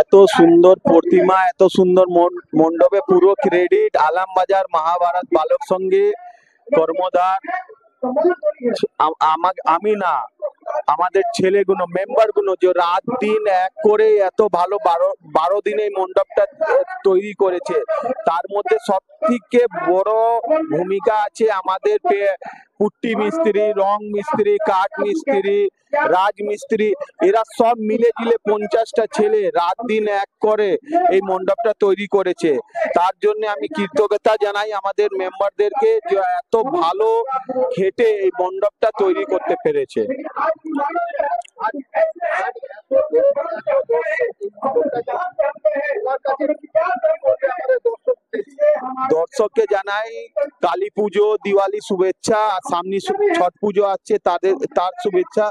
এত সুন্দর প্রতিমা, এত সুন্দর মণ্ডপে পুরো ক্রেডিট আলমবাজার মহাভারত বালক সঙ্গে কর্মধার। আমি না, আমাদের ছেলেগুলো মেম্বার গুলো যে রাত দিন এক করে এত ভালো 12 দিন এই মণ্ডপটা তৈরি করেছে। তার মধ্যে সব থেকে বড় ভূমিকা আছে আমাদের পুট্টি মিস্ত্রি, রং মিস্ত্রি, কাঠ মিস্ত্রি, রাজমিস্ত্রি, এরা সব মিলে জিলে 50টা ছেলে রাত দিন এক করে এই মণ্ডপটা তৈরি করেছে। তার জন্য আমি কৃতজ্ঞতা জানাই আমাদের মেম্বারদেরকে, যে এত ভালো খেটে এই মণ্ডপটা তৈরি করতে পেরেছে। দর্শককে জানাই কালী পুজো, দিওয়ালি শুভেচ্ছা। সামনে ছট পুজো আছে, তার শুভেচ্ছা।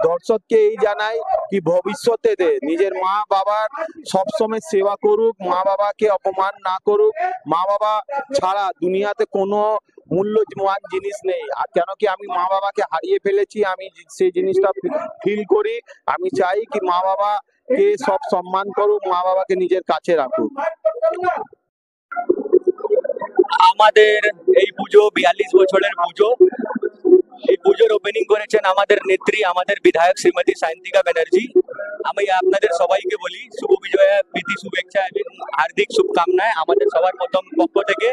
দর্শককে এই জানাই কি ভবিষ্যতে নিজের মা বাবার সবসময় সেবা করুক, মা বাবাকে অপমান না করুক। মা বাবা ছাড়া দুনিয়াতে কোনো মূল্যবান জিনিস নেই। আর কেন কি আমি মা বাবাকে হারিয়ে ফেলেছি, আমি সেই জিনিসটা ফিল করি। আমি চাই কি মা বাবাকে সব সম্মান করুক, মা বাবাকে নিজের কাছে রাখুক। আমাদের এই পুজো 42 বছরের পুজো। এই পুজোর ওপেনিং করেছেন আমাদের নেত্রী, আমাদের বিধায়ক শ্রীমতী সায়ন্তিকা ব্যানার্জি। আমি আপনাদের সবাইকে বলি শুভ বিজয়া, প্রীতি শুভেচ্ছা এবং হার্দিক শুভকামনায় আমাদের সবার প্রথম পক্ষ থেকে,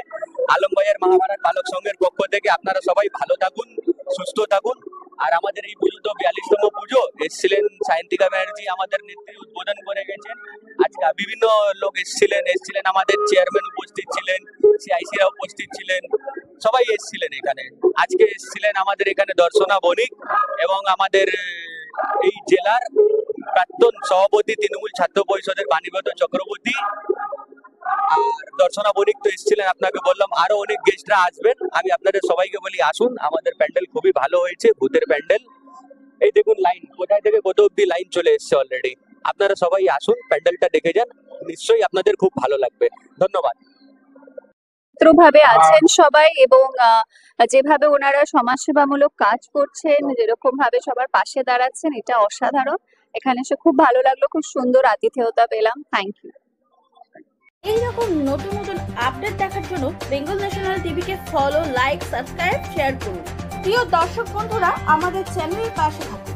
আলমবাজার মহাভারত বালক সংঘের পক্ষ থেকে। আপনারা সবাই ভালো থাকুন, সুস্থ থাকুন। আর আমাদের এই পুজো তো 42তম পুজো। এসেছিলেন সায়ন্তিকা ব্যানার্জি, আমাদের নেত্রী, উদ্বোধন করে গেছেন। আজকে বিভিন্ন লোক এসেছিলেন, আমাদের চেয়ারম্যান উপস্থিত ছিলেন, সিআইসিরা উপস্থিত ছিলেন, সবাই এসেছিলেন এখানে। আজকে এসেছিলেন আমাদের এখানে দর্শনা বণিক এবং আমাদের এই জেলার প্রাক্তন সভাপতি তৃণমূল ছাত্র পরিষদের বাণীব্রত চক্রবর্তী। আর দর্শনা বণিক তো এসেছিলেন, আপনাকে বললাম। আরো অনেক গেস্টরা আসবেন। আমি আপনাদের সবাইকে বলি আসুন, আমাদের প্যান্ডেল খুবই ভালো হয়েছে, ভূতের প্যান্ডেল। এই দেখুন লাইন, কোথায় থেকে কত অব্দি লাইন চলে এসছে অলরেডি। আপনারা সবাই আসুন, প্যান্ডেলটা দেখে যান, নিশ্চয়ই আপনাদের খুব ভালো লাগবে। ধন্যবাদ। ভাবে আছেন সবাই, এবং যেভাবে ওনারা সমাজসেবামূলক কাজ করছেন, যেরকম ভাবে সবার পাশে দাঁড়াচ্ছেন, এটা অসাধারণ। এখানে এসে খুব ভালো লাগলো, খুব সুন্দর আতিথেয়তা পেলাম। Thank you. এইরকম নতুন নতুন আপডেট দেখার জন্য বেঙ্গল ন্যাশনাল টিভিকে ফলো, লাইক, সাবস্ক্রাইব, শেয়ার করুন। প্রিয় দর্শক বন্ধুরা, আমাদের চ্যানেলের পাশে থাকুন।